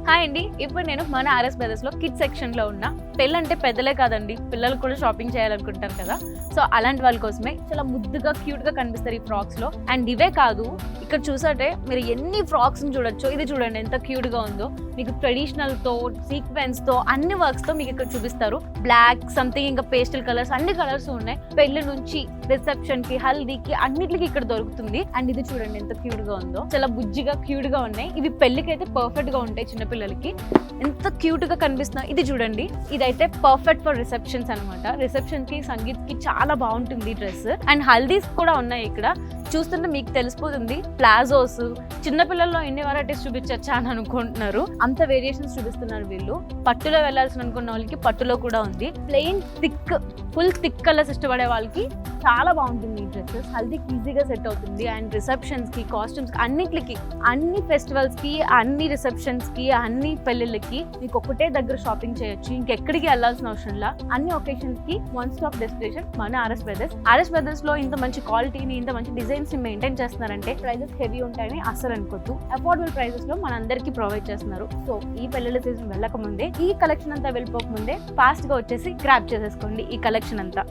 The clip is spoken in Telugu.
హాయ్ అండి, ఇప్పుడు నేను మన ఆర్ఎస్ బ్రదర్స్ లో కిడ్ సెక్షన్ లో ఉన్న పెళ్ళంటే పెద్దలే కాదండి, పిల్లలు కూడా షాపింగ్ చేయాలనుకుంటారు కదా. సో అలాంటి వాళ్ళ కోసమే చాలా ముద్దుగా క్యూట్ గా కనిపిస్తారు ఈ ఫ్రాక్స్ లో. అండ్ ఇవే కాదు, ఇక్కడ చూసాటే మీరు ఎన్ని ఫ్రాక్స్ చూడొచ్చు. ఇది చూడండి ఎంత క్యూట్ గా ఉందో. మీకు ట్రెడిషనల్ తో, సీక్వెన్స్ తో, అన్ని వర్క్స్ తో మీకు ఇక్కడ చూపిస్తారు. బ్లాక్ సంథింగ్, ఇంకా పేస్టల్ కలర్స్, అన్ని కలర్స్ ఉన్నాయి. పెళ్లి నుంచి రిసెప్షన్ కి, హల్దీకి, అన్నిటికి ఇక్కడ దొరుకుతుంది. అండ్ ఇది చూడండి ఎంత క్యూట్ గా ఉందో. చాలా బుజ్జిగా క్యూట్ గా ఉన్నాయి. ఇవి పెళ్లికి అయితే పర్ఫెక్ట్ గా ఉంటాయి. చిన్నపిల్లలకి ఎంత క్యూట్ గా కనిపిస్తున్నాయి. ఇది చూడండి, ఇదైతే పర్ఫెక్ట్ ఫర్ రిసెప్షన్స్ అనమాట. రిసెప్షన్ కి, సంగీత్ కి చాలా బాగుంటుంది ఈ డ్రెస్. అండ్ హల్దీస్ కూడా ఉన్నాయి ఇక్కడ. చూస్తుంటే మీకు తెలిసిపోతుంది. ప్లాజోస్, చిన్నపిల్లల్లో ఎన్ని వెరైటీస్ చూపించచ్చా అని అనుకుంటున్నారు. అంత వేరియేషన్స్ చూపిస్తున్నారు వీళ్ళు. పట్టులో వెళ్ళాల్సిన అనుకున్న వాళ్ళకి పట్టులో కూడా ఉంది. Plain thick, full thick colours ఇష్టపడే వాళ్ళకి చాలా బాగుంటుంది ఈ డ్రెస్సెస్. హల్దీకి ఈజీగా సెట్ అవుతుంది. అండ్ రిసెప్షన్స్ కి, కాస్ట్యూమ్స్ కి, అన్నిటికి, అన్ని ఫెస్టివల్స్ కి, అన్ని రిసెప్షన్స్ కి, అన్ని పెళ్లిళ్ళకి మీకు ఒకటే దగ్గర షాపింగ్ చేయొచ్చు. ఇంకెక్కడికి వెళ్ళాల్సిన అవసరంలా. అన్ని ఒకేషన్స్ కి వన్ స్టాప్ డెస్టినేషన్ మన ఆర్ఎస్ బ్రదర్స్. ఆర్ఎస్ బ్రదర్స్ లో ఇంత మంచి క్వాలిటీని, ఇంత మంచి డిజైన్స్ ని మెయింటైన్ చేస్తున్నారంటే ప్రైజెస్ హెవీ ఉంటాయని అసలు అనుకోద్దు. అఫోర్డబుల్ ప్రైజెస్ లో మన అందరికి ప్రొవైడ్ చేస్తున్నారు. సో ఈ పెళ్లిళ్ళ సీజన్ వెళ్ళక ముందే, ఈ కలెక్షన్ అంతా వెళ్ళిపోక ముందే ఫాస్ట్ గా వచ్చేసి గ్రాబ్ చేసేసుకోండి ఈ కలెక్షన్ అంతా.